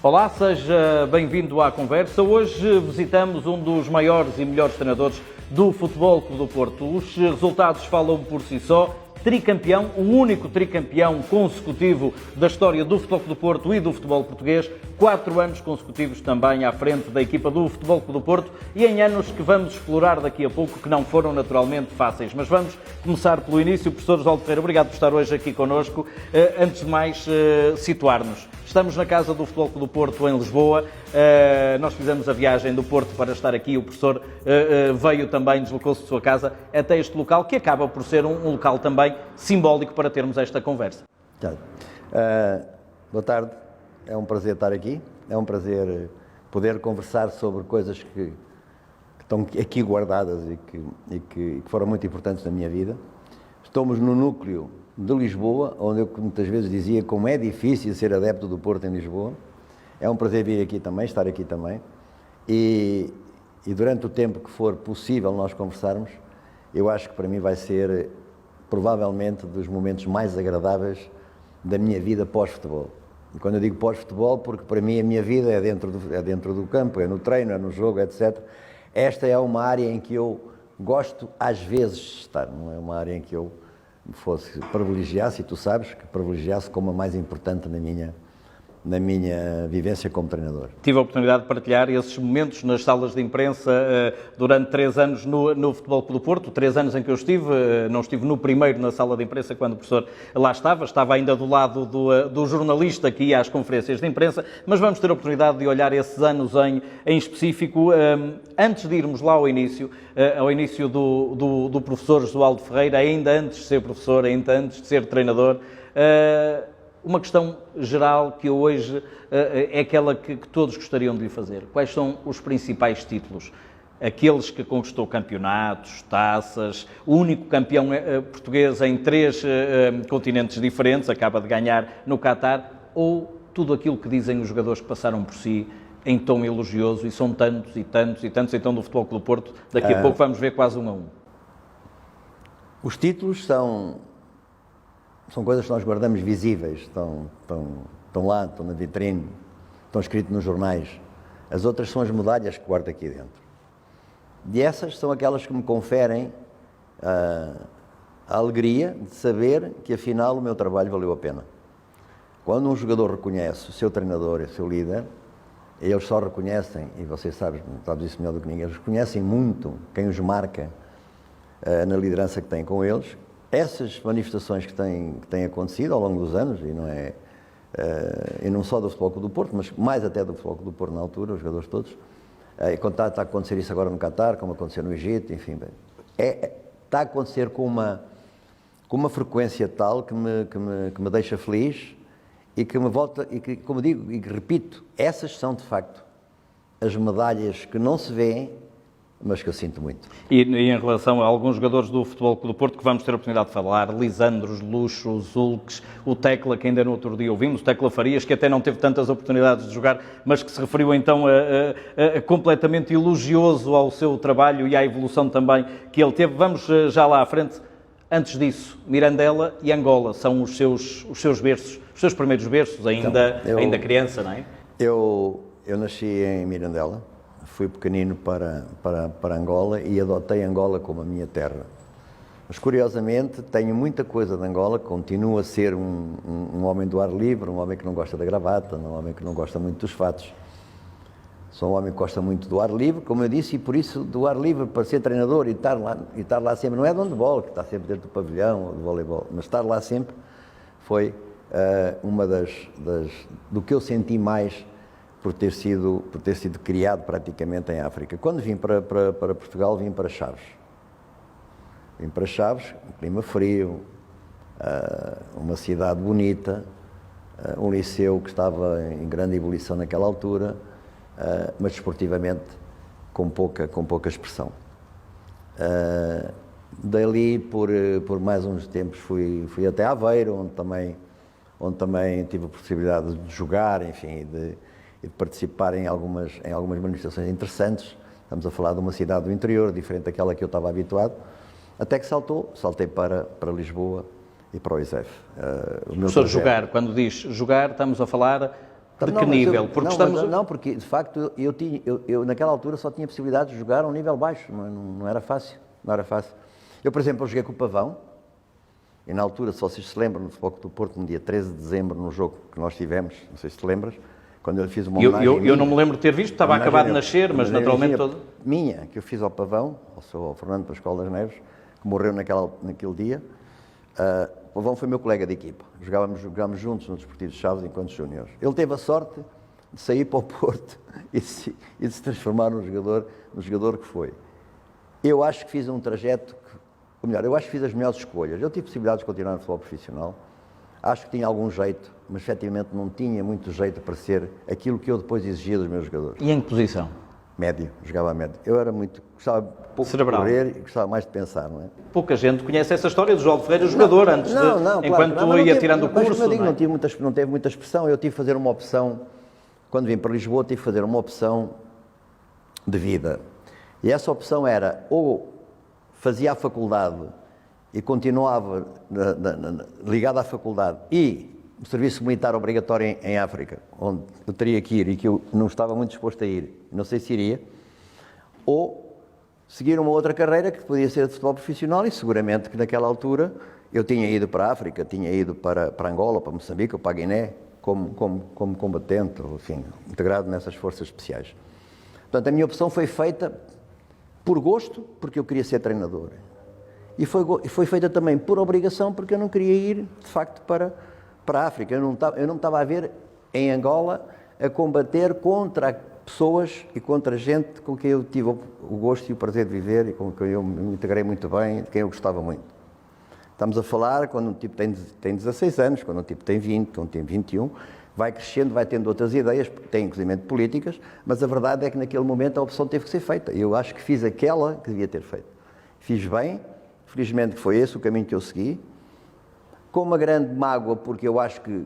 Olá, seja bem-vindo à conversa. Hoje visitamos um dos maiores e melhores treinadores do Futebol Clube do Porto. Os resultados falam por si só. Tricampeão, o único tricampeão consecutivo da história do Futebol Clube do Porto e do futebol português. 4 anos consecutivos também à frente da equipa do Futebol Clube do Porto e em anos que vamos explorar daqui a pouco, que não foram naturalmente fáceis. Mas vamos começar pelo início. Professor Osvaldo Ferreira, obrigado por estar hoje aqui connosco. Antes de mais, situar-nos. Estamos na casa do Futebol Clube do Porto, em Lisboa. Nós fizemos a viagem do Porto para estar aqui. O professor veio também, deslocou-se de sua casa até este local, que acaba por ser um local também simbólico para termos esta conversa. Boa tarde, é um prazer estar aqui. É um prazer poder conversar sobre coisas que estão aqui guardadas e que foram muito importantes na minha vida. Estamos no núcleo de Lisboa, onde eu muitas vezes dizia como é difícil ser adepto do Porto em Lisboa. É um prazer vir aqui também, estar aqui também. E durante o tempo que for possível nós conversarmos, eu acho que para mim vai ser provavelmente dos momentos mais agradáveis da minha vida pós-futebol. E quando eu digo pós-futebol, porque para mim a minha vida é dentro do campo, é no treino, é no jogo, etc. Esta é uma área em que eu gosto às vezes de estar, não é uma área em que eu privilegiasse, e tu sabes que privilegiasse como a mais importante na minha vivência como treinador. Tive a oportunidade de partilhar esses momentos nas salas de imprensa durante 3 anos no Futebol Clube do Porto, 3 anos em que eu estive, não estive no primeiro na sala de imprensa quando o professor lá estava ainda do lado do jornalista que ia às conferências de imprensa, mas vamos ter a oportunidade de olhar esses anos em específico. Antes de irmos lá ao início do professor Osvaldo Ferreira, ainda antes de ser professor, ainda antes de ser treinador, uma questão geral que hoje é aquela que todos gostariam de lhe fazer. Quais são os principais títulos? Aqueles que conquistou campeonatos, taças, o único campeão português em 3 continentes diferentes, acaba de ganhar no Qatar, ou tudo aquilo que dizem os jogadores que passaram por si em tom elogioso, e são tantos e tantos e tantos, então do Futebol Clube do Porto, daqui a pouco vamos ver quase 1 a 1. Os títulos são coisas que nós guardamos visíveis, estão lá, estão na vitrine, estão escritos nos jornais. As outras são as medalhas que guardo aqui dentro. E essas são aquelas que me conferem a alegria de saber que afinal o meu trabalho valeu a pena. Quando um jogador reconhece o seu treinador e o seu líder, eles só reconhecem, e você sabe isso melhor do que ninguém, eles reconhecem muito quem os marca na liderança que têm com eles. Essas manifestações que têm acontecido ao longo dos anos, e não só do Futebol Clube do Porto, mas mais até do Futebol Clube do Porto na altura, os jogadores todos, e quando está a acontecer isso agora no Qatar, como aconteceu no Egito, enfim, está a acontecer com uma frequência tal que me deixa feliz e que me volta, e que, como digo e que repito, essas são de facto as medalhas que não se vêem, mas que eu sinto muito. E em relação a alguns jogadores do Futebol Clube do Porto que vamos ter a oportunidade de falar, Lisandros, Luxo, Zulques, o Tecla, que ainda no outro dia ouvimos, o Tecla Farias, que até não teve tantas oportunidades de jogar, mas que se referiu então a completamente elogioso ao seu trabalho e à evolução também que ele teve. Vamos já lá à frente. Antes disso, Mirandela e Angola são os seus berços, os seus primeiros berços, ainda criança, não é? Eu nasci em Mirandela. Fui pequenino para Angola e adotei Angola como a minha terra. Mas, curiosamente, tenho muita coisa de Angola, continuo a ser um homem do ar livre, um homem que não gosta da gravata, um homem que não gosta muito dos fatos. Sou um homem que gosta muito do ar livre, como eu disse, e por isso do ar livre para ser treinador e estar lá sempre, não é de handball, que está sempre dentro do pavilhão, ou de voleibol, mas estar lá sempre foi uma do que eu senti mais por ter sido criado praticamente em África. Quando vim para Portugal, vim para Chaves. Vim para Chaves, um clima frio, uma cidade bonita, um liceu que estava em grande ebulição naquela altura, mas desportivamente com pouca expressão. Dali, por mais uns tempos, fui até Aveiro, onde também tive a possibilidade de jogar, enfim, e de participar em algumas manifestações interessantes. Estamos a falar de uma cidade do interior, diferente daquela que eu estava habituado, até que saltei para Lisboa e para o ISEF. Professor, jogar, quando diz jogar, estamos a falar De que nível? Porque porque de facto eu naquela altura só tinha possibilidade de jogar a um nível baixo, não era fácil, não era fácil. Eu, por exemplo, joguei com o Pavão, e na altura, se vocês se lembram, no Futebol Clube do Porto, no dia 13 de dezembro, no jogo que nós tivemos, não sei se te lembras, quando eu lhe fiz uma homenagem eu não me lembro de ter visto, estava acabado de nascer, mas naturalmente todo... Minha, que eu fiz ao Pavão, ao Fernando Pascoal das Neves, que morreu naquele dia. O Pavão foi meu colega de equipa. Jogámos juntos no Desportivo de Chaves enquanto júniores. Ele teve a sorte de sair para o Porto e de se transformar no jogador que foi. Eu acho que fiz um trajeto, ou melhor, eu acho que fiz as melhores escolhas. Eu tive possibilidade de continuar no futebol profissional. Acho que tinha algum jeito, mas efetivamente não tinha muito jeito para ser aquilo que eu depois exigia dos meus jogadores. E em que posição? Médio, jogava a médio. Eu era gostava pouco cerebral. De correr e gostava mais de pensar, não é? Pouca gente conhece essa história do João Ferreira, jogador, enquanto ia tirando o curso. Mas, como eu digo, não teve muita expressão. Eu tive que fazer uma opção, quando vim para Lisboa, tive que fazer uma opção de vida. E essa opção era, ou fazia a faculdade e continuava ligado à faculdade e o serviço militar obrigatório em África, onde eu teria que ir e que eu não estava muito disposto a ir, não sei se iria, ou seguir uma outra carreira que podia ser de futebol profissional e seguramente que naquela altura eu tinha ido para a África, tinha ido para Angola, para Moçambique ou para a Guiné, como combatente, enfim, integrado nessas forças especiais. Portanto, a minha opção foi feita por gosto, porque eu queria ser treinador. E foi feita também por obrigação, porque eu não queria ir, de facto, para a África. Eu não me estava a ver em Angola a combater contra pessoas e contra gente com quem eu tive o gosto e o prazer de viver e com quem eu me integrei muito bem, de quem eu gostava muito. Estamos a falar quando um tipo tem 16 anos, quando um tipo tem 20, quando um tem 21, vai crescendo, vai tendo outras ideias, tem inclusive políticas, mas a verdade é que naquele momento a opção teve que ser feita. Eu acho que fiz aquela que devia ter feito. Fiz bem, felizmente foi esse o caminho que eu segui, com uma grande mágoa, porque eu acho que,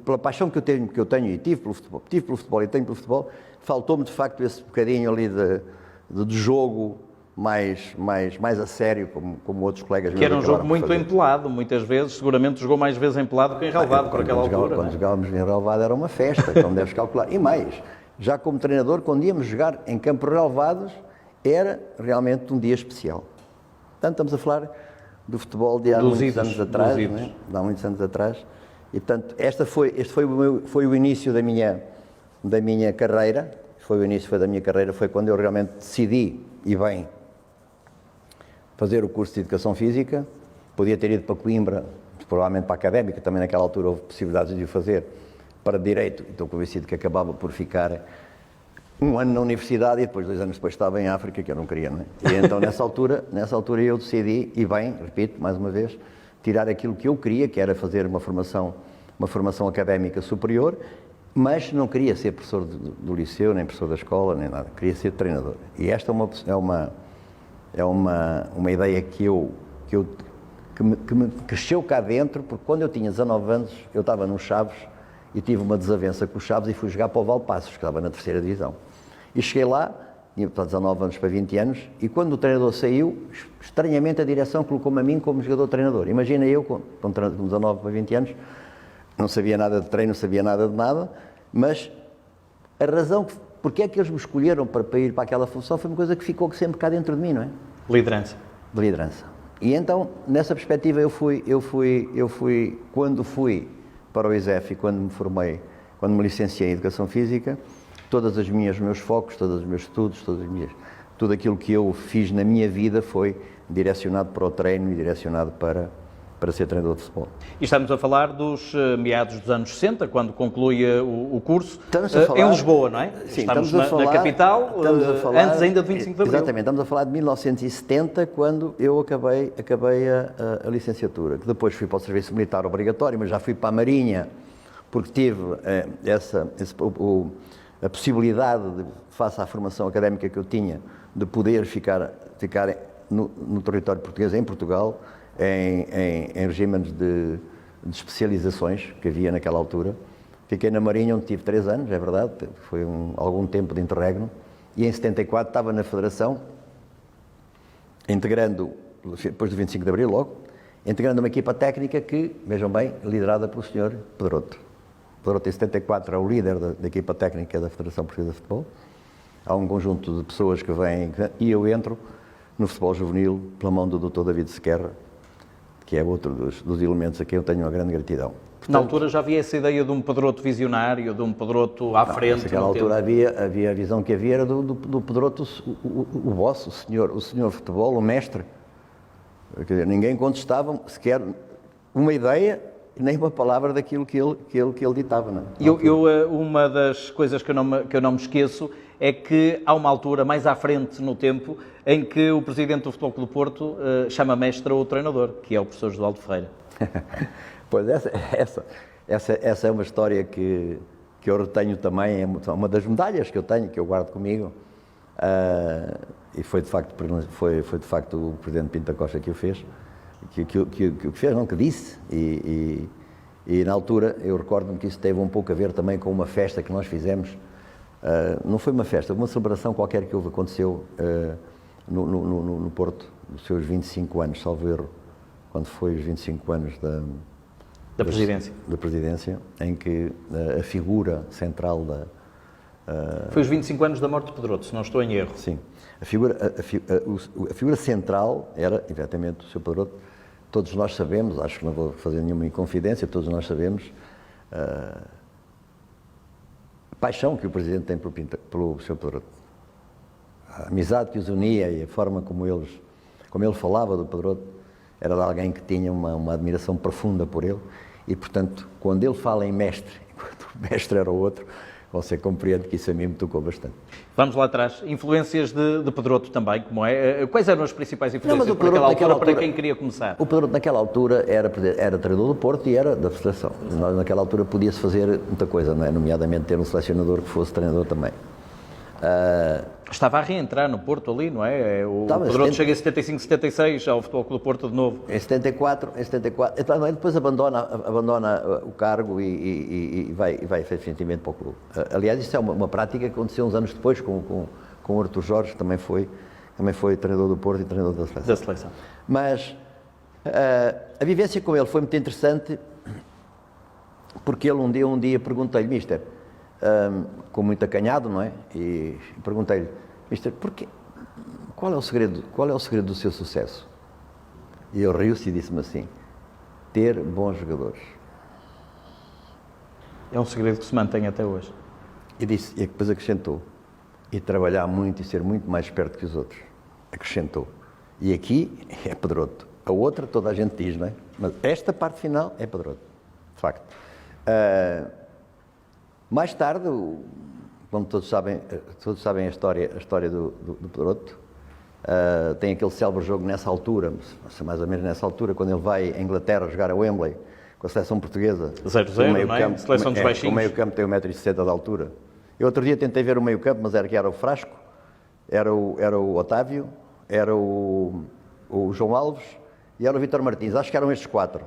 pela paixão que eu tenho e tive pelo futebol e tenho pelo futebol, faltou-me de facto esse bocadinho ali de jogo mais a sério, como outros colegas meus. Que era um jogo muito empelado, muitas vezes, seguramente jogou mais vezes empelado que em relevado por aquela altura. Quando jogávamos em relevado era uma festa, como deves calcular. E mais, já como treinador, quando íamos jogar em campos relevados, era realmente um dia especial. Portanto, estamos a falar do futebol de há muitos anos atrás, não é? De há muitos anos atrás. E, portanto, este foi o início da minha carreira. Foi quando eu realmente decidi, e bem, fazer o curso de Educação Física. Podia ter ido para Coimbra, provavelmente para a Académica, também naquela altura houve possibilidades de o fazer, para Direito, e estou convencido que acabava por ficar um ano na universidade e depois 2 anos depois estava em África, que eu não queria, não é? E então nessa altura eu decidi, e bem, repito, mais uma vez, tirar aquilo que eu queria, que era fazer uma formação académica superior, mas não queria ser professor do liceu, nem professor da escola, nem nada, queria ser treinador. E esta é uma ideia que me cresceu cá dentro, porque quando eu tinha 19 anos, eu estava no Chaves e tive uma desavença com o Chaves e fui jogar para o Valpaços, que estava na 3ª divisão. E cheguei lá, tinha 19 anos para 20 anos, e quando o treinador saiu, estranhamente a direção colocou-me a mim como jogador-treinador. Imagina eu, com 19 para 20 anos, não sabia nada de treino, não sabia nada de nada, mas a razão porque é que eles me escolheram para ir para aquela função foi uma coisa que ficou sempre cá dentro de mim, não é? Liderança. De liderança. E então, nessa perspectiva, eu fui, quando fui para o ISEF e quando me formei, quando me licenciei em Educação Física, todos os meus focos, todos os meus estudos, tudo aquilo que eu fiz na minha vida foi direcionado para o treino e direcionado para ser treinador de futebol. E estamos a falar dos meados dos anos 60, quando conclui o curso, em Lisboa, não é? Sim, estamos na capital, antes ainda do 25 de Abril. Exatamente, estamos a falar de 1970, quando eu acabei a licenciatura, que depois fui para o serviço militar obrigatório, mas já fui para a Marinha, porque tive a possibilidade, face à formação académica que eu tinha, de poder ficar no território português, em Portugal, em regimes de especializações que havia naquela altura. Fiquei na Marinha, onde tive 3 anos, é verdade, foi algum tempo de interregno, e em 74 estava na Federação, integrando, depois do 25 de Abril logo, integrando uma equipa técnica que, vejam bem, liderada pelo Sr. Pedroto. O Pedroto em 74 é o líder da equipa técnica da Federação Portuguesa de Futebol. Há um conjunto de pessoas que vêm e eu entro no futebol juvenil pela mão do Dr. David Sequerra, que é outro dos elementos a quem eu tenho uma grande gratidão. Portanto, na altura já havia essa ideia de um Pedroto visionário, de um Pedroto à frente. Naquela altura havia a visão que havia era do Pedroto, o boss, o senhor futebol, o mestre. Quer dizer, ninguém contestava sequer uma ideia, nem uma palavra daquilo que ele ditava. Não é? Uma das coisas que eu não me esqueço é que há uma altura, mais à frente no tempo, em que o presidente do Futebol Clube do Porto chama mestre o treinador, que é o professor Josualdo Ferreira. Pois essa é uma história que eu retenho também, é uma das medalhas que eu tenho, que eu guardo comigo, e foi de facto o presidente Pinto da Costa que o fez, que disse, e na altura eu recordo-me que isso teve um pouco a ver também com uma festa que nós fizemos, não foi uma festa, uma celebração qualquer que aconteceu no Porto, dos seus 25 anos, salvo erro, quando foi os 25 anos da presidência, em que a figura central Foi os 25 anos da morte de Pedroto, se não estou em erro. Sim. A figura central era, exatamente, o Sr. Pedroto. Todos nós sabemos, acho que não vou fazer nenhuma inconfidência, todos nós sabemos a paixão que o Presidente tem pelo Sr. Pedroto. A amizade que os unia e a forma como ele falava do Pedroto era de alguém que tinha uma admiração profunda por ele e, portanto, quando ele fala em mestre, enquanto o mestre era o outro, você compreende que isso a mim me tocou bastante. Vamos lá atrás. Influências de Pedroto também, como é? Quais eram as principais influências naquela altura, para quem queria começar? O Pedroto naquela altura era treinador do Porto e era da Federação. Naquela altura podia-se fazer muita coisa, não é? Nomeadamente ter um selecionador que fosse treinador também. Estava a reentrar no Porto ali, não é? O Pedroto chega em 75, 76 ao Futebol Clube do Porto de novo. Em 74, então, depois abandona o cargo e vai efetivamente para o clube. Aliás, isso é uma prática que aconteceu uns anos depois com o Artur Jorge, que também foi treinador do Porto e treinador da seleção. Mas a vivência com ele foi muito interessante porque ele um dia perguntei-lhe, Mister, com muito acanhado, não é? E perguntei-lhe, Mister, qual é o segredo do seu sucesso? E ele riu-se e disse-me assim, ter bons jogadores. É um segredo que se mantém até hoje. E depois acrescentou, e trabalhar muito e ser muito mais esperto que os outros. Acrescentou. E aqui é Pedroto. A outra toda a gente diz, não é? Mas esta parte final é Pedroto, de facto. Mais tarde, como todos sabem a história do Pedroto, tem aquele célebre jogo nessa altura, mais ou menos nessa altura, quando ele vai à Inglaterra jogar a Wembley com a seleção portuguesa. 0-0, não é? Seleção dos baixinhos. O meio campo tem 1,60 m de altura. Eu outro dia tentei ver o meio campo, mas era o Frasco, era o Otávio, era o João Alves e era o Vítor Martins. Acho que eram estes quatro.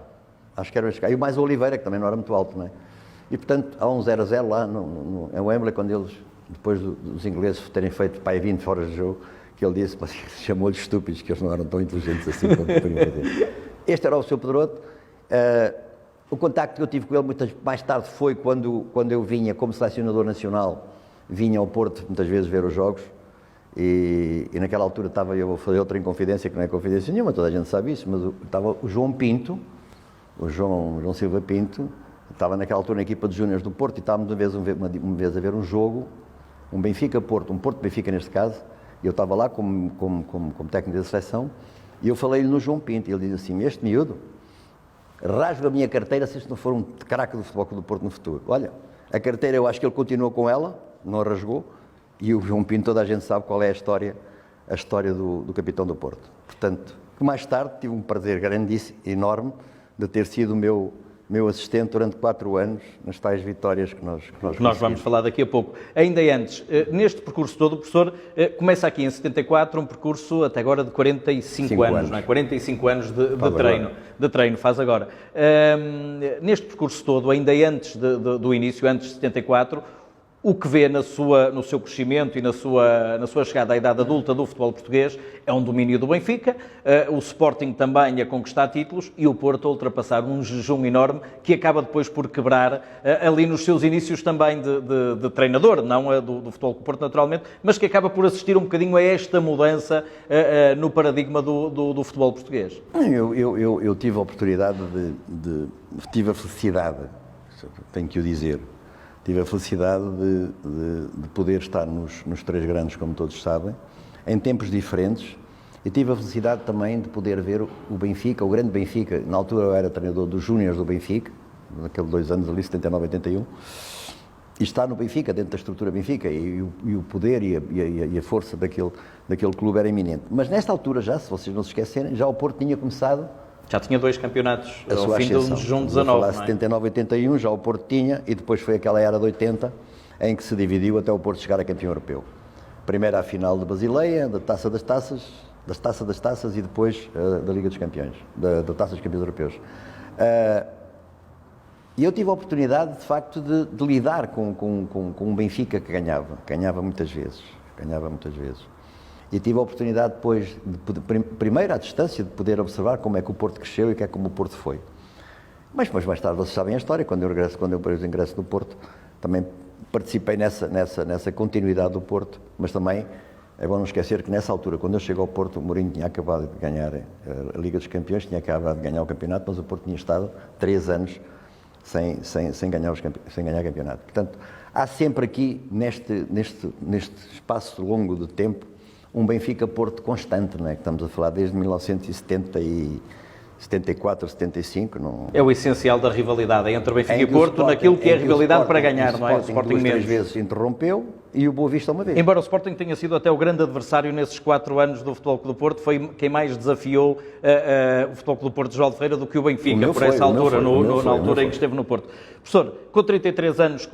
E mais o Oliveira, que também não era muito alto, não é? E, portanto, há um 0-0 lá em Wembley, quando eles, depois dos ingleses terem feito pai 20 fora de jogo, que ele disse, mas chamou-lhes estúpidos, que eles não eram tão inteligentes assim como podiam fazer. Este era o Sr. Pedroto. O contacto que eu tive com ele mais tarde foi quando eu vinha como selecionador nacional, vinha ao Porto muitas vezes ver os jogos, e naquela altura eu vou fazer outra inconfidência, que não é confidência nenhuma, toda a gente sabe isso, mas estava o João Pinto, o João Silva Pinto, estava naquela altura na equipa de júniores do Porto e estávamos uma vez a ver um jogo, um Benfica-Porto, um Porto-Benfica neste caso, e eu estava lá como técnico da seleção, e eu falei-lhe no João Pinto, e ele diz assim, este miúdo, rasgo a minha carteira se isto não for um craque do Futebol Clube do Porto no futuro. Olha, a carteira eu acho que ele continuou com ela, não a rasgou, e o João Pinto toda a gente sabe qual é a história do capitão do Porto. Portanto, mais tarde tive um prazer grandíssimo, enorme, de ter sido o meu assistente durante 4 anos nas tais vitórias que nós vamos falar daqui a pouco. Ainda antes, neste percurso todo, o professor começa aqui em 74 um percurso até agora de 45 anos, não é? 45 anos de treino, faz agora. Neste percurso todo, ainda antes do início, antes de 74, o que vê no seu crescimento e na sua chegada à idade adulta do futebol português é um domínio do Benfica, o Sporting também a conquistar títulos e o Porto a ultrapassar um jejum enorme que acaba depois por quebrar ali nos seus inícios também de treinador, não do Futebol Clube do Porto naturalmente, mas que acaba por assistir um bocadinho a esta mudança no paradigma do futebol português. Eu tive a oportunidade tive a felicidade, tenho que o dizer, tive a felicidade de poder estar nos três grandes, como todos sabem, em tempos diferentes, e tive a felicidade também de poder ver o Benfica, o grande Benfica. Na altura eu era treinador dos Júniores do Benfica, naqueles 2 anos ali, 79, 81, e estar no Benfica, dentro da estrutura Benfica, e o poder e a força daquele clube era iminente. Mas nesta altura já, se vocês não se esquecerem, já o Porto tinha começado... Já tinha 2 campeonatos ao fim de um jejum 19, não é? 79, 81, já o Porto tinha, e depois foi aquela era de 80, em que se dividiu até o Porto chegar a campeão europeu. Primeiro à final de Basileia, da Taça das Taças, e depois da Liga dos Campeões, da Taça dos Campeões Europeus. E eu tive a oportunidade, de facto, de lidar com um Benfica que ganhava muitas vezes. E tive a oportunidade depois, primeiro à distância, de poder observar como é que o Porto cresceu e como o Porto foi. Mas mais tarde, vocês sabem a história, quando eu ingresso no Porto, também participei nessa continuidade do Porto, mas também é bom não esquecer que nessa altura, quando eu chego ao Porto, o Mourinho tinha acabado de ganhar a Liga dos Campeões, tinha acabado de ganhar o campeonato, mas o Porto tinha estado 3 anos sem ganhar campeonato. Portanto, há sempre aqui, neste espaço longo de tempo, um Benfica-Porto constante, não é? Que estamos a falar desde 1974, 75. Não... É o essencial da rivalidade entre o Benfica e o Porto, naquilo que é a rivalidade para ganhar, não é? O Sporting 2 vezes interrompeu e o Boa Vista uma vez. Embora o Sporting tenha sido até o grande adversário nesses 4 anos do Futebol Clube do Porto, foi quem mais desafiou o Futebol Clube do Porto de João de Ferreira do que o Benfica, por essa altura, na altura em que esteve no Porto. Professor, com 33 anos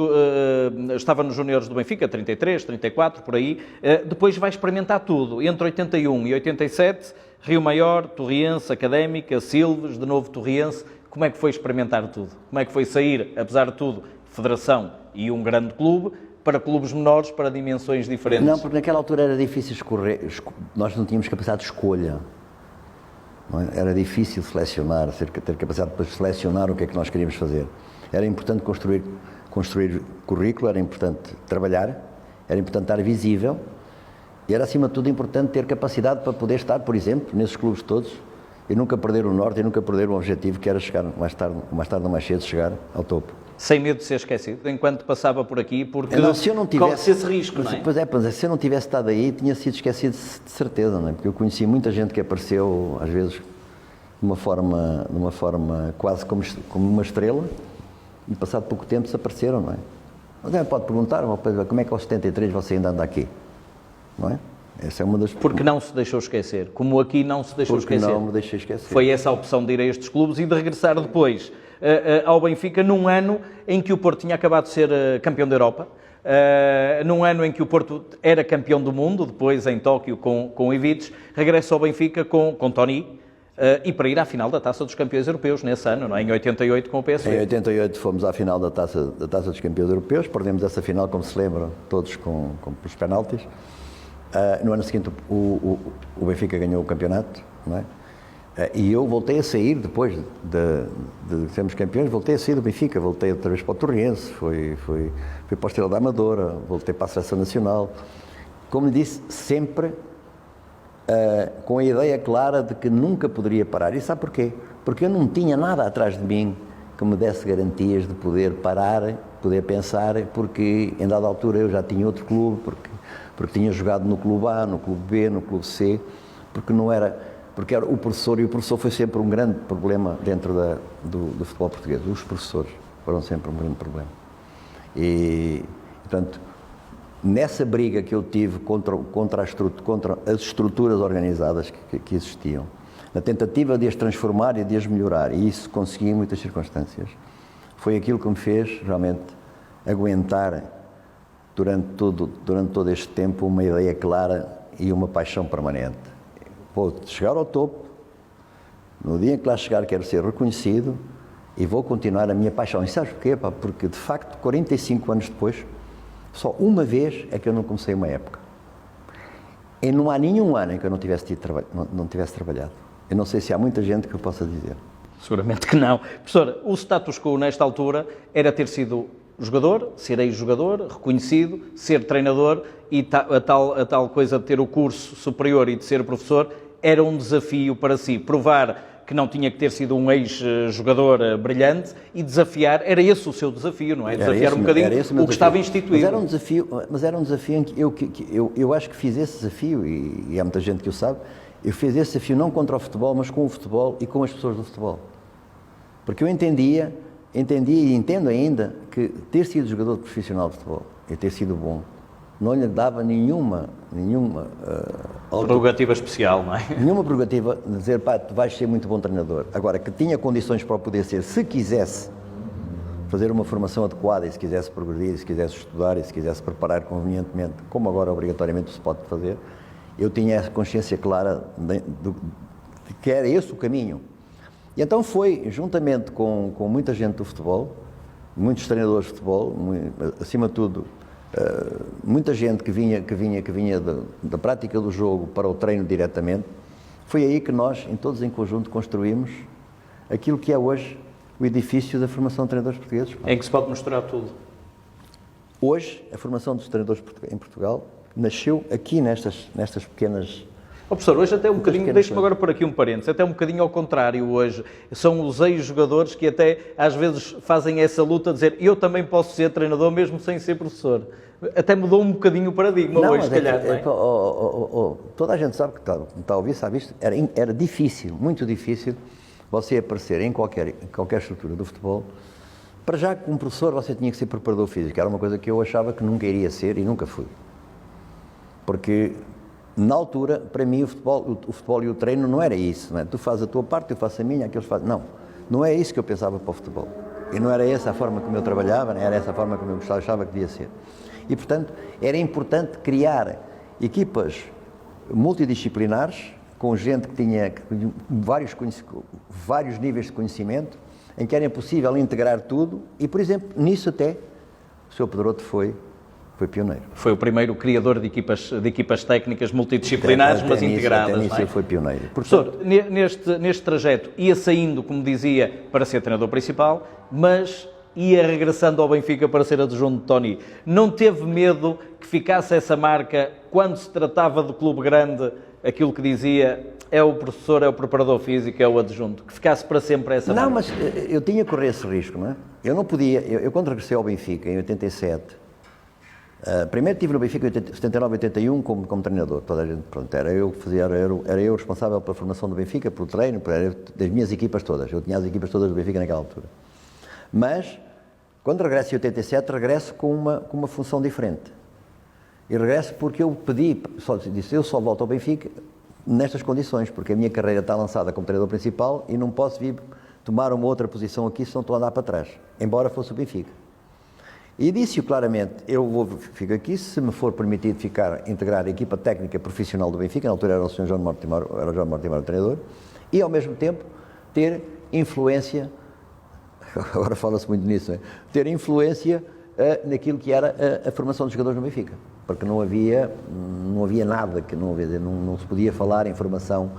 estava nos juniores do Benfica, 33, 34, por aí, depois vai experimentar tudo. Entre 81 e 87, Rio Maior, Torriense, Académica, Silves, de novo Torriense. Como é que foi experimentar tudo? Como é que foi sair, apesar de tudo, federação e um grande clube, para clubes menores, para dimensões diferentes? Não, porque naquela altura era difícil escorrer, nós não tínhamos capacidade de escolha. Não é? Era difícil selecionar, ter capacidade de selecionar o que é que nós queríamos fazer. Era importante construir currículo, era importante trabalhar, era importante estar visível, e era acima de tudo importante ter capacidade para poder estar, por exemplo, nesses clubes todos, e nunca perder o norte, e nunca perder o objetivo, que era chegar mais tarde ou mais cedo, chegar ao topo. Sem medo de ser esquecido, enquanto passava por aqui, porque se eu não tivesse corre-se esse risco, não é? Pois é, se eu não tivesse estado aí, tinha sido esquecido de certeza, não é? Porque eu conheci muita gente que apareceu, às vezes, de uma forma quase como uma estrela, e passado pouco tempo desapareceram, não é? Mas pode perguntar, como é que aos 73 você ainda anda aqui? Não é? Essa é uma das... Porque não se deixou esquecer, como aqui não se deixou esquecer. Porque não me deixei esquecer. Foi essa a opção de ir a estes clubes e de regressar depois ao Benfica, num ano em que o Porto tinha acabado de ser campeão da Europa, num ano em que o Porto era campeão do mundo, depois em Tóquio com o Ivic, regressa ao Benfica com Tony, e para ir à final da Taça dos Campeões Europeus nesse ano, não é? Em 88 com o PSV. Em 88 fomos à final da Taça dos Campeões Europeus, perdemos essa final, como se lembram, todos com os penaltis. No ano seguinte o Benfica ganhou o campeonato, não é? E eu voltei a sair, depois de sermos campeões, voltei a sair do Benfica, voltei outra vez para o Torriense, fui para o Estrela da Amadora, voltei para a Seleção Nacional. Como lhe disse, sempre com a ideia clara de que nunca poderia parar. E sabe porquê? Porque eu não tinha nada atrás de mim que me desse garantias de poder parar, poder pensar, porque em dada altura eu já tinha outro clube, porque tinha jogado no clube A, no clube B, no clube C, porque era o professor, e o professor foi sempre um grande problema dentro do futebol português. Os professores foram sempre um grande problema. E, portanto, nessa briga que eu tive contra as estruturas organizadas que existiam, na tentativa de as transformar e de as melhorar, e isso consegui em muitas circunstâncias, foi aquilo que me fez realmente aguentar durante todo este tempo uma ideia clara e uma paixão permanente. Vou chegar ao topo, no dia em que lá chegar quero ser reconhecido e vou continuar a minha paixão. E sabes porquê? Porque de facto 45 anos depois Só uma vez é que eu não comecei uma época. E não há nenhum ano em que eu não tivesse trabalhado. Eu não sei se há muita gente que eu possa dizer. Seguramente que não. Professor, o status quo nesta altura era ter sido jogador, ser ex-jogador, reconhecido, ser treinador e a tal coisa de ter o curso superior e de ser professor era um desafio para si. Provar que não tinha que ter sido um ex-jogador brilhante e desafiar, era esse o seu desafio, não é? Desafiar um bocadinho o que estava instituído. Mas era um desafio em que eu acho que fiz esse desafio, e há muita gente que o sabe, eu fiz esse desafio não contra o futebol, mas com o futebol e com as pessoas do futebol. Porque eu entendia e entendo ainda que ter sido jogador profissional de futebol e ter sido bom não lhe dava nenhuma prerrogativa especial, não é? Nenhuma prerrogativa de dizer, pá, tu vais ser muito bom treinador. Agora, que tinha condições para o poder ser, se quisesse fazer uma formação adequada e se quisesse progredir, se quisesse estudar e se quisesse preparar convenientemente, como agora obrigatoriamente se pode fazer, eu tinha a consciência clara de que era esse o caminho. E então foi, juntamente com muita gente do futebol, muitos treinadores de futebol, acima de tudo, muita gente que vinha da prática do jogo para o treino diretamente, foi aí que nós, todos em conjunto, construímos aquilo que é hoje o edifício da formação de treinadores portugueses. Em que se pode misturar tudo. Hoje, a formação dos treinadores em Portugal nasceu aqui nestas pequenas... Professor, hoje até um bocadinho, deixe-me agora pôr aqui um parênteses, até um bocadinho ao contrário hoje, são os ex-jogadores que até às vezes fazem essa luta de dizer eu também posso ser treinador mesmo sem ser professor. Até mudou um bocadinho o paradigma hoje, se calhar, não é? Toda a gente sabe que está a ouvir, sabe isto, era difícil, muito difícil você aparecer em qualquer estrutura do futebol. Para já, como professor, você tinha que ser preparador físico, era uma coisa que eu achava que nunca iria ser e nunca fui. Porque... Na altura, para mim, o futebol e o treino não era isso, não é? Tu fazes a tua parte, eu faço a minha, aqueles fazem... Não é isso que eu pensava para o futebol. E não era essa a forma como eu trabalhava, não era essa a forma como eu achava que devia ser. E, portanto, era importante criar equipas multidisciplinares, com gente que tinha vários níveis de conhecimento, em que era possível integrar tudo, e, por exemplo, nisso até, o Sr. Pedroto foi pioneiro. Foi o primeiro criador de equipas técnicas multidisciplinares, mas integradas. Até nisso foi pioneiro. Professor, neste trajeto ia saindo, como dizia, para ser treinador principal, mas ia regressando ao Benfica para ser adjunto de Tony. Não teve medo que ficasse essa marca, quando se tratava de clube grande, aquilo que dizia é o professor, é o preparador físico, é o adjunto, que ficasse para sempre essa marca? Não, mas eu tinha que correr esse risco, não é? Eu não podia, eu quando regressei ao Benfica, em 87, primeiro estive no Benfica em 79, 81 como treinador, toda a gente, pronto, era eu responsável pela formação do Benfica, pelo treino, das minhas equipas todas, eu tinha as equipas todas do Benfica naquela altura. Mas, quando regresso em 87, regresso com uma função diferente. E regresso porque eu disse, eu só volto ao Benfica nestas condições, porque a minha carreira está lançada como treinador principal e não posso vir tomar uma outra posição aqui se não estou a andar para trás, embora fosse o Benfica. E disse-o claramente, fico aqui, se me for permitido integrar a equipa técnica profissional do Benfica, na altura era o Sr. João Mortimer, o treinador, e ao mesmo tempo ter influência, agora fala-se muito nisso, né? Ter influência naquilo que era a formação dos jogadores no Benfica, porque não havia nada, não se podia falar em formação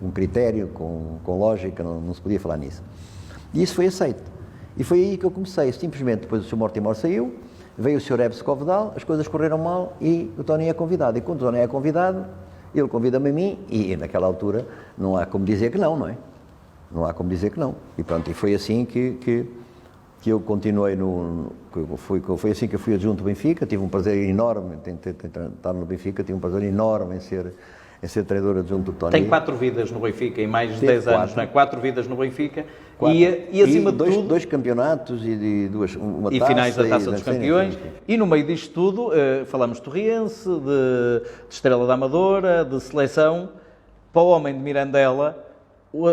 com critério, com lógica, não se podia falar nisso. E isso foi aceito. E foi aí que eu comecei, simplesmente depois o Sr. Mortimer saiu, veio o Sr. Ebs Covedal, as coisas correram mal e o Tony é convidado. E quando o Tony é convidado, ele convida-me a mim e naquela altura não há como dizer que não é? Não há como dizer que não. E pronto, e foi assim que eu continuei foi assim que eu fui adjunto do Benfica, tive um prazer enorme em estar no Benfica, tive um prazer enorme em ser treinador adjunto do Tony. Tem 4 vidas no Benfica, em mais de 10 anos, não é? 4 vidas no Benfica e acima de tudo... Dois campeonatos uma taça. E finais da Taça dos Campeões. E no meio disto tudo, falamos de Torriense, de Estrela da Amadora, de seleção. Para o homem de Mirandela,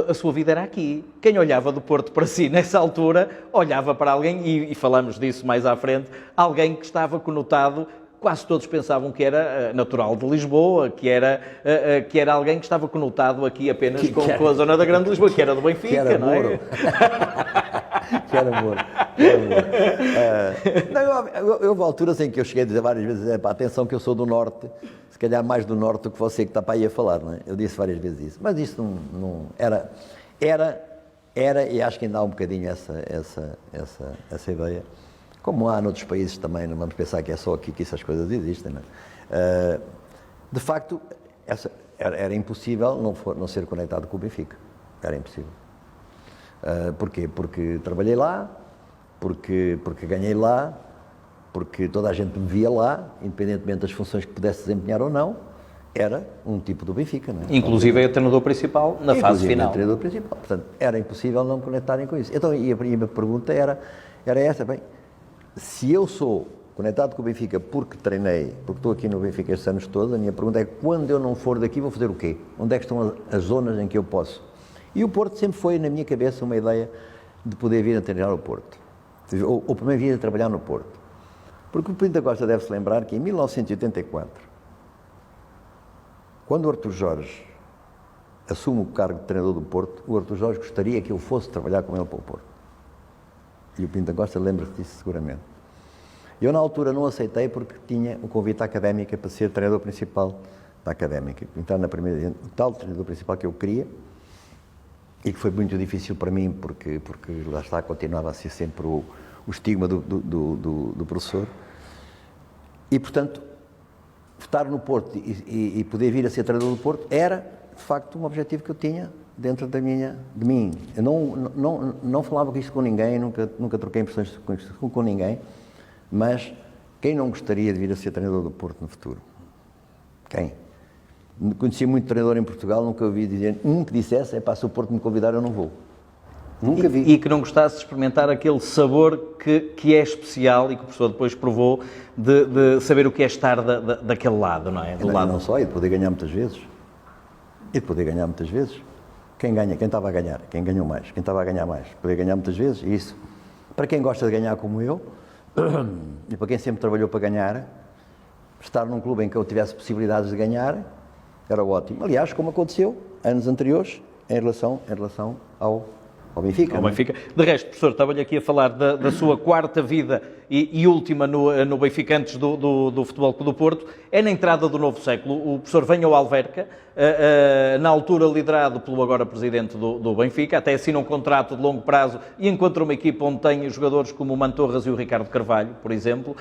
a sua vida era aqui. Quem olhava do Porto para si nessa altura, olhava para alguém, e falamos disso mais à frente, alguém que estava conotado. Quase todos pensavam que era natural de Lisboa, que era alguém que estava conotado aqui apenas com a zona da Grande Lisboa, que era do Benfica, que era não é? Que era Moro. Houve alturas em que eu cheguei a dizer várias vezes, atenção que eu sou do Norte, se calhar mais do Norte do que você que está para aí a falar, não é? Eu disse várias vezes isso, mas isso não era, e acho que ainda há um bocadinho essa ideia, como há noutros países também, não vamos pensar que é só aqui que essas coisas existem, não é? De facto, era impossível não ser conectado com o Benfica, era impossível. Porquê? Porque trabalhei lá, porque ganhei lá, porque toda a gente me via lá, independentemente das funções que pudesse desempenhar ou não, era um tipo do Benfica. Não é? Inclusive é o treinador principal na fase final. O treinador principal. Portanto, era impossível não me conectarem com isso. Então, e a minha pergunta era essa, bem, se eu sou conectado com o Benfica porque treinei, porque estou aqui no Benfica estes anos todos, a minha pergunta é, quando eu não for daqui, vou fazer o quê? Onde é que estão as zonas em que eu posso? E o Porto sempre foi, na minha cabeça, uma ideia de poder vir a treinar o Porto. Ou primeiro vir a trabalhar no Porto. Porque o Pinto da Costa deve-se lembrar que em 1984, quando o Artur Jorge assume o cargo de treinador do Porto, o Artur Jorge gostaria que eu fosse trabalhar com ele para o Porto. E o Pinto da Costa lembra-se disso seguramente. Eu, na altura, não aceitei porque tinha o convite à Académica para ser treinador principal da Académica. Entrar na primeira, o tal treinador principal que eu queria, e que foi muito difícil para mim, porque lá está, continuava a ser sempre o estigma do professor. E, portanto, estar no Porto e poder vir a ser treinador do Porto era, de facto, um objetivo que eu tinha dentro de mim. Eu não falava isto com ninguém, nunca troquei impressões com ninguém, mas quem não gostaria de vir a ser treinador do Porto no futuro? Quem? Conheci muito treinador em Portugal, nunca ouvi dizer, que dissesse, se o Porto me convidar eu não vou. Nunca vi. E que não gostasse de experimentar aquele sabor que é especial e que o professor depois provou de saber o que é estar daquele lado, não é? Do lado. Não só, e de poder ganhar muitas vezes. Quem ganha? Quem estava a ganhar? Quem ganhou mais? Quem estava a ganhar mais? Poder ganhar muitas vezes, e isso. Para quem gosta de ganhar como eu, e para quem sempre trabalhou para ganhar, estar num clube em que eu tivesse possibilidades de ganhar, era ótimo. Aliás, como aconteceu anos anteriores, em relação ao Benfica. Ao Benfica. De resto, professor, estava-lhe aqui a falar da sua quarta vida e última no Benfica antes do Futebol Clube do Porto. É na entrada do novo século. O professor vem ao Alverca, na altura liderado pelo agora presidente do Benfica, até assina um contrato de longo prazo e encontra uma equipa onde tem jogadores como o Mantorras e o Ricardo Carvalho, por exemplo,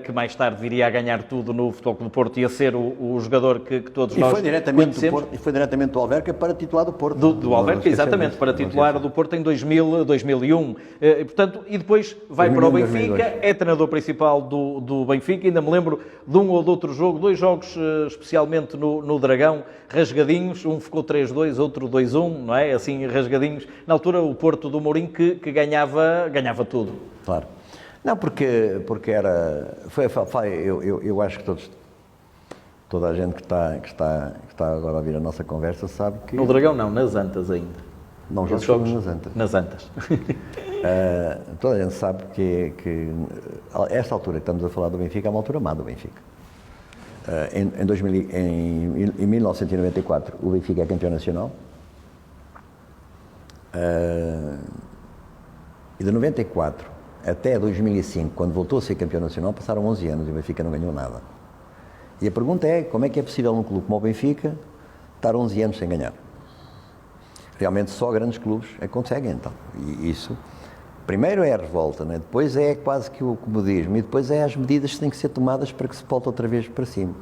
que mais tarde viria a ganhar tudo no Futebol Clube do Porto e a ser o jogador que todos nós conhecemos. E foi diretamente do Alverca para titular do Porto. Do Alverca, exatamente, para titular do Porto em 2001. E depois vai para o Benfica, é treinador principal do Benfica. Ainda me lembro de um ou de outro jogo, dois jogos especialmente no Dragão, rasgadinhos, um ficou 3-2, outro 2-1, não é? Assim, rasgadinhos. Na altura, o Porto do Mourinho que ganhava tudo. Claro. Não, porque era... Eu acho que toda a gente que está agora a ouvir a nossa conversa sabe que... No Dragão não, nas Antas ainda. Não, já jogos nas Antas. Nas Antas. Toda a gente sabe que esta altura que estamos a falar do Benfica é uma altura má do Benfica. Em 1994 o Benfica é campeão nacional. E de 94 até 2005, quando voltou a ser campeão nacional, passaram 11 anos e o Benfica não ganhou nada. E a pergunta é, como é que é possível num clube como o Benfica estar 11 anos sem ganhar? Realmente só grandes clubes é que conseguem, então. E isso, primeiro é a revolta, né? Depois é quase que o comodismo, e depois é as medidas que têm que ser tomadas para que se volte outra vez para cima.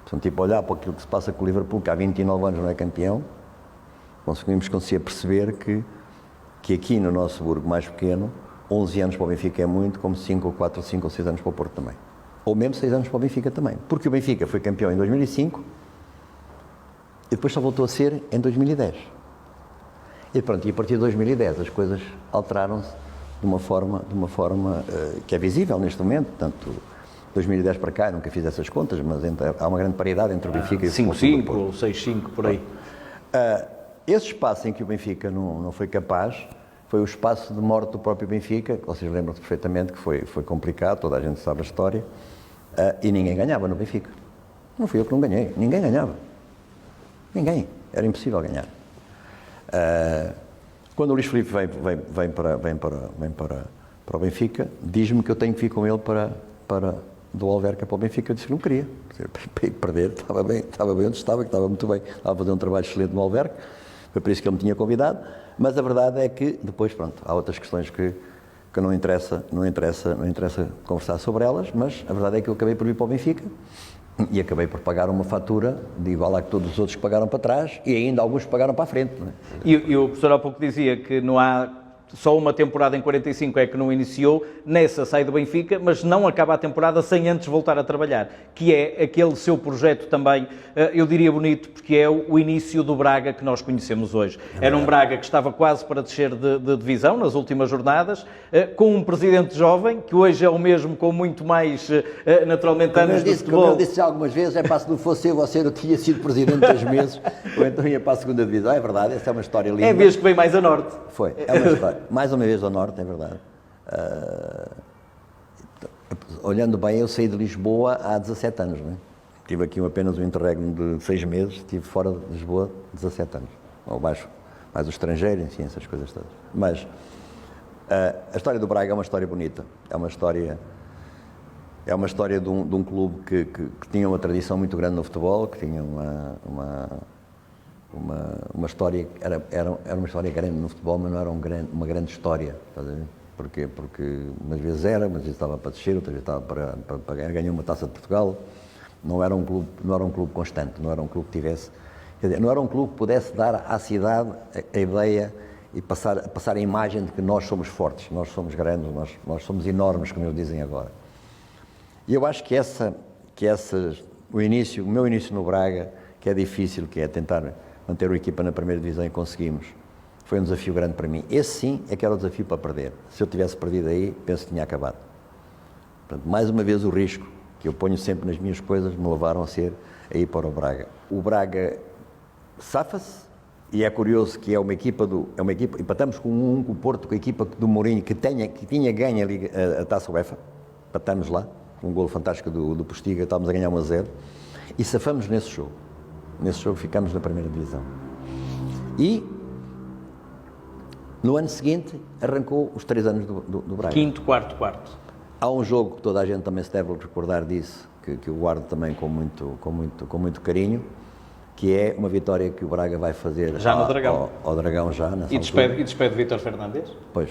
Portanto, tipo, olhar para aquilo que se passa com o Liverpool, que há 29 anos não é campeão, conseguimos conseguir perceber que aqui no nosso burgo mais pequeno, 11 anos para o Benfica é muito, como 5 ou 6 anos para o Porto também. Ou mesmo 6 anos para o Benfica também. Porque o Benfica foi campeão em 2005 e depois só voltou a ser em 2010. E pronto, e a partir de 2010 as coisas alteraram-se de uma forma que é visível neste momento, portanto, 2010 para cá, eu nunca fiz essas contas, mas há uma grande paridade entre o Benfica e o Futebol Clube do Porto. 5-5 ou 6-5, por aí. Esse espaço em que o Benfica não foi capaz, foi o espaço de morte do próprio Benfica, vocês lembram-se perfeitamente que foi complicado, toda a gente sabe a história, e ninguém ganhava no Benfica. Não fui eu que não ganhei, ninguém ganhava. Ninguém, era impossível ganhar. Quando o Luís Filipe vem para para o Benfica, diz-me que eu tenho que ir com ele do Alverca para o Benfica. Eu disse que não queria, para ir perder, estava bem onde estava, que estava muito bem, estava a fazer um trabalho excelente no Alverca, foi por isso que ele me tinha convidado, mas a verdade é que depois, pronto, há outras questões que não interessa conversar sobre elas, mas a verdade é que eu acabei por ir para o Benfica e acabei por pagar uma fatura de igual a que todos os outros que pagaram para trás e ainda alguns que pagaram para a frente. Não é? E o professor há pouco dizia que não há só uma temporada em 45 é que não iniciou, nessa sai do Benfica, mas não acaba a temporada sem antes voltar a trabalhar, que é aquele seu projeto também, eu diria bonito, porque é o início do Braga que nós conhecemos hoje. Era um Braga que estava quase para descer de divisão nas últimas jornadas, com um presidente jovem, que hoje é o mesmo, com muito mais, naturalmente, anos de futebol. Como eu disse algumas vezes, se não fosse eu, você não tinha sido presidente 2 meses, ou então ia para a segunda divisão. É verdade, essa é uma história linda. É a vez que vem mais a norte. Foi, é uma história. Mais uma vez ao norte, é verdade. Olhando bem, eu saí de Lisboa há 17 anos, não é? Tive aqui apenas um interregno de 6 meses, estive fora de Lisboa 17 anos. Ou mais o estrangeiro, enfim, essas coisas todas. Mas a história do Braga é uma história bonita. É uma história de um clube que tinha uma tradição muito grande no futebol, que tinha uma história, era uma história grande no futebol, mas não era uma grande história, estás a ver? Porquê? Porque umas vezes estava para descer, outras vezes estava para ganhar, ganhou uma Taça de Portugal, não era um clube constante, não era um clube que tivesse, quer dizer, não era um clube que pudesse dar à cidade a ideia e passar a imagem de que nós somos fortes, nós somos grandes, nós somos enormes, como eles dizem agora. E eu acho que o meu início no Braga, que é difícil, que é tentar manter a equipa na primeira divisão e conseguimos, foi um desafio grande para mim. Esse sim é que era o desafio para perder. Se eu tivesse perdido aí, penso que tinha acabado. Portanto, mais uma vez o risco que eu ponho sempre nas minhas coisas me levaram a ir para o Braga. O Braga safa-se e é curioso que é uma equipa, empatamos com o Porto, com a equipa do Mourinho, que tinha ganho a Taça UEFA, empatamos lá, com um golo fantástico do Postiga, estávamos a ganhar 1-0, e safamos nesse jogo. Nesse jogo ficamos na primeira divisão. E no ano seguinte arrancou os 3 anos do Braga. Quinto, quarto. Há um jogo que toda a gente também se deve recordar disso, que eu guardo também com muito carinho, que é uma vitória que o Braga vai fazer já no Dragão. Ao Dragão já. E despede Vítor Fernandes? Pois,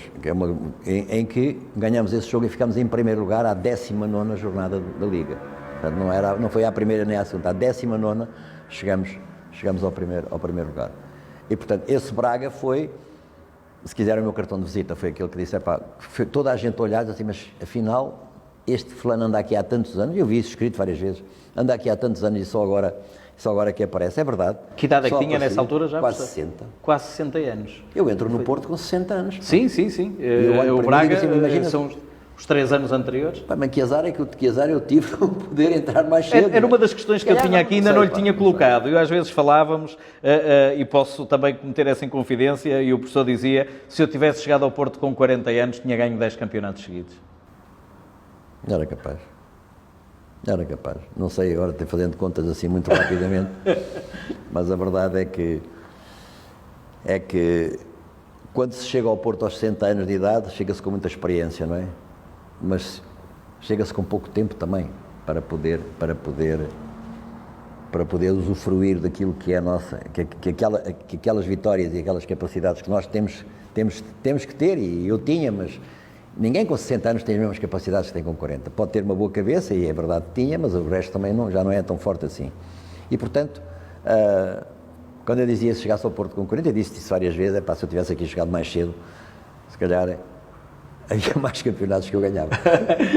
em que ganhamos esse jogo e ficamos em primeiro lugar à 19ª jornada da Liga. Portanto, não foi à primeira nem à segunda, à 19ª chegamos ao primeiro lugar. E, portanto, esse Braga foi, se quiser o meu cartão de visita, foi aquele que disse, foi toda a gente olhar assim, mas afinal, este fulano anda aqui há tantos anos, eu vi isso escrito várias vezes, anda aqui há tantos anos e só agora que aparece, é verdade. Que idade é que tinha nessa altura já? Quase 60. Quase 60 anos. Eu entro no Porto com 60 anos. Sim. O Braga são os 3 anos anteriores. Mas que azar eu tive de poder entrar mais cedo. Era uma das questões que eu tinha aqui e ainda não lhe tinha colocado. Eu às vezes falávamos, e posso também cometer essa inconfidência, e o professor dizia, se eu tivesse chegado ao Porto com 40 anos, tinha ganho 10 campeonatos seguidos. Era capaz. Não sei agora, estou fazendo contas assim muito rapidamente, mas a verdade é que quando se chega ao Porto aos 60 anos de idade, chega-se com muita experiência, não é? Mas chega-se com pouco tempo também para poder usufruir daquilo que é a nossa, que aquelas vitórias e aquelas capacidades que nós temos que ter, e eu tinha, mas ninguém com 60 anos tem as mesmas capacidades que tem com 40. Pode ter uma boa cabeça, e é verdade que tinha, mas o resto também já não é tão forte assim. E, portanto, quando eu dizia se chegasse ao Porto com 40, eu disse isso várias vezes, se eu tivesse aqui chegado mais cedo, se calhar havia mais campeonatos que eu ganhava.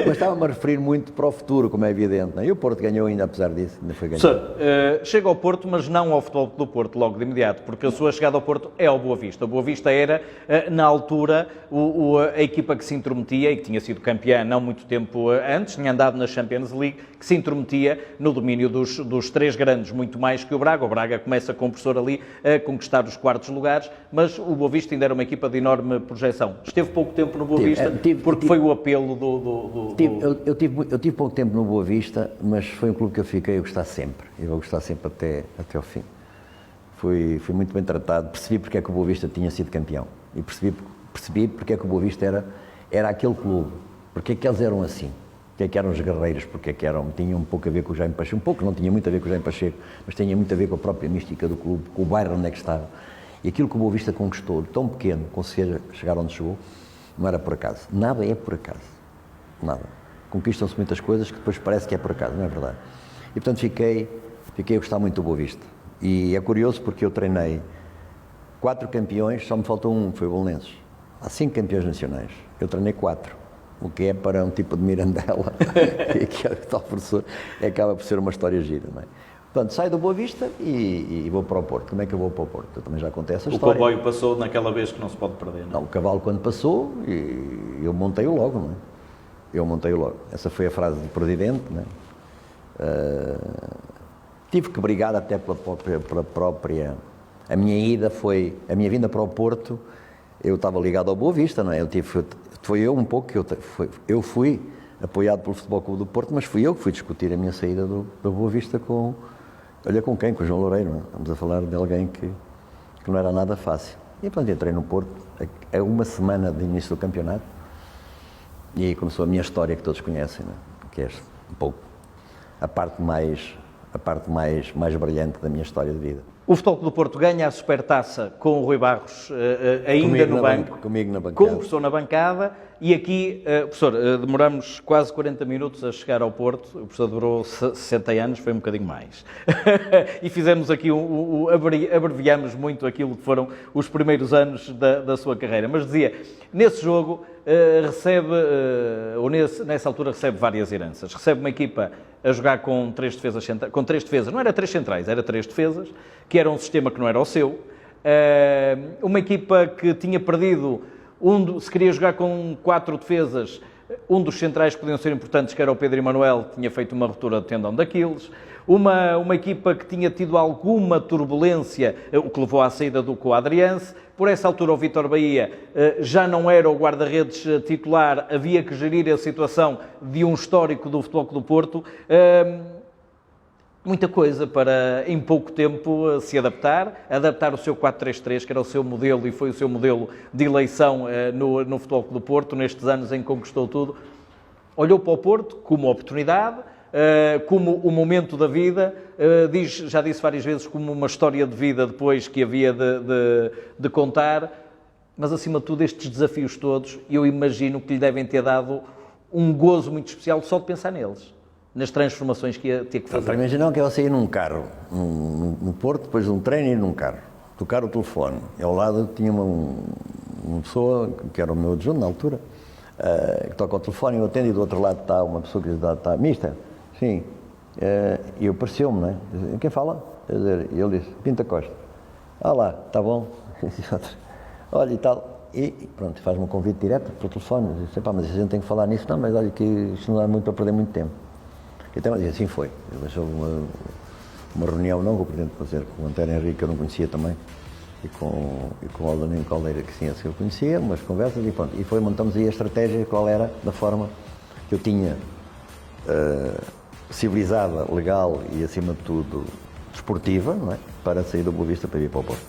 Mas estava-me a referir muito para o futuro, como é evidente, não é? E o Porto ganhou ainda, apesar disso, ainda foi ganhar. Professor, chega ao Porto, mas não ao Futebol do Porto, logo de imediato, porque a sua chegada ao Porto é ao Boa Vista. O Boa Vista era, na altura, a equipa que se intrometia, e que tinha sido campeã não muito tempo antes, tinha andado na Champions League, que se intrometia no domínio dos 3 grandes, muito mais que o Braga. O Braga começa com o professor ali a conquistar os 4º lugares, mas o Boa Vista ainda era uma equipa de enorme projeção. Esteve pouco tempo no Boa Vista, porque foi o apelo Eu tive pouco tempo no Boa Vista, mas foi um clube que eu fiquei a gostar sempre. E vou gostar sempre até ao fim. Fui muito bem tratado, percebi porque é que o Boa Vista tinha sido campeão. E percebi porque é que o Boa Vista era aquele clube. Porque é que eles eram assim? Porque é que eram os guerreiros? Porque é que eram, tinham um pouco a ver com o Jaime Pacheco, um pouco, não tinha muito a ver com o Jaime Pacheco, mas tinha muito a ver com a própria mística do clube, com o bairro onde é que estava. E aquilo que o Boa Vista conquistou, tão pequeno, conseguir chegar onde chegou, não era por acaso. Nada é por acaso. Nada. Conquistam-se muitas coisas que depois parece que é por acaso, não é verdade? E portanto fiquei a gostar muito do Boa Vista. E é curioso porque eu treinei 4 campeões, só me faltou um, que foi o Belenenses. Há 5 campeões nacionais. Eu treinei 4. O que é para um tipo de Mirandela, que é tal professor, acaba por ser uma história gira, não é? Portanto, saio do Boa Vista e vou para o Porto. Como é que eu vou para o Porto? Eu também já contei essa história. O comboio passou naquela vez que não se pode perder, não? Não, o cavalo quando passou, eu montei-o logo, não é? Eu montei-o logo. Essa foi a frase do presidente, não é? Tive que brigar até pela própria... A minha vinda para o Porto, eu estava ligado ao Boa Vista, não é? Foi eu um pouco que eu fui apoiado pelo Futebol Clube do Porto, mas fui eu que fui discutir a minha saída do Boa Vista com quem? Com o João Loureiro, não é? Estamos a falar de alguém que não era nada fácil. E pronto, entrei no Porto, a uma semana de início do campeonato, e aí começou a minha história que todos conhecem, não é? Que é um pouco a parte mais brilhante da minha história de vida. O Futebol Clube do Porto ganha a Supertaça com o Rui Barros ainda no banco, comigo na bancada. com o professor na bancada, e aqui, professor, demoramos quase 40 minutos a chegar ao Porto, o professor durou 60 anos, foi um bocadinho mais, e fizemos aqui, abreviamos muito aquilo que foram os primeiros anos da sua carreira, mas dizia, nesse jogo nessa altura recebe várias heranças, recebe uma equipa a jogar com 3 defesas, não era 3 centrais, era 3 defesas, que era um sistema que não era o seu, uma equipa que tinha perdido, se queria jogar com 4 defesas, um dos centrais que podiam ser importantes, que era o Pedro Emanuel, tinha feito uma ruptura de tendão de Aquiles, uma equipa que tinha tido alguma turbulência, o que levou à saída do Coadriense. Por essa altura o Vítor Bahia já não era o guarda-redes titular, havia que gerir a situação de um histórico do Futebol Clube do Porto. Muita coisa para, em pouco tempo, se adaptar o seu 4-3-3, que era o seu modelo e foi o seu modelo de eleição no Futebol Clube do Porto, nestes anos em que conquistou tudo. Olhou para o Porto como oportunidade, como o momento da vida, já disse várias vezes, como uma história de vida depois que havia de contar, mas acima de tudo estes desafios todos, eu imagino que lhe devem ter dado um gozo muito especial só de pensar neles, nas transformações que ia ter que fazer. Para imaginar que eu saía num carro, no Porto, depois de um treino e num carro, tocar o telefone, e ao lado tinha uma pessoa, que era o meu adjunto na altura, que toca o telefone, eu atendo e do outro lado está uma pessoa que está mista. Sim, e eu pareceu-me, não é? Quem fala? Ele disse, Pinta Costa. Ah lá, está bom. Olha e tal. E pronto, faz-me um convite direto pelo telefone. Eu disse, mas a gente tem que falar nisso. Não, mas olha que isto não dá muito para perder muito tempo. Então, assim foi. Houve uma reunião não com o Presidente do Conselho, com o António Henrique, que eu não conhecia também, e com o Aldanino Caldeira, que sim, eu conhecia, umas conversas, e pronto. E montamos aí a estratégia, qual era, da forma que eu tinha civilizada, legal e, acima de tudo, desportiva, não é? Para sair do Boa Vista para ir para o Porto.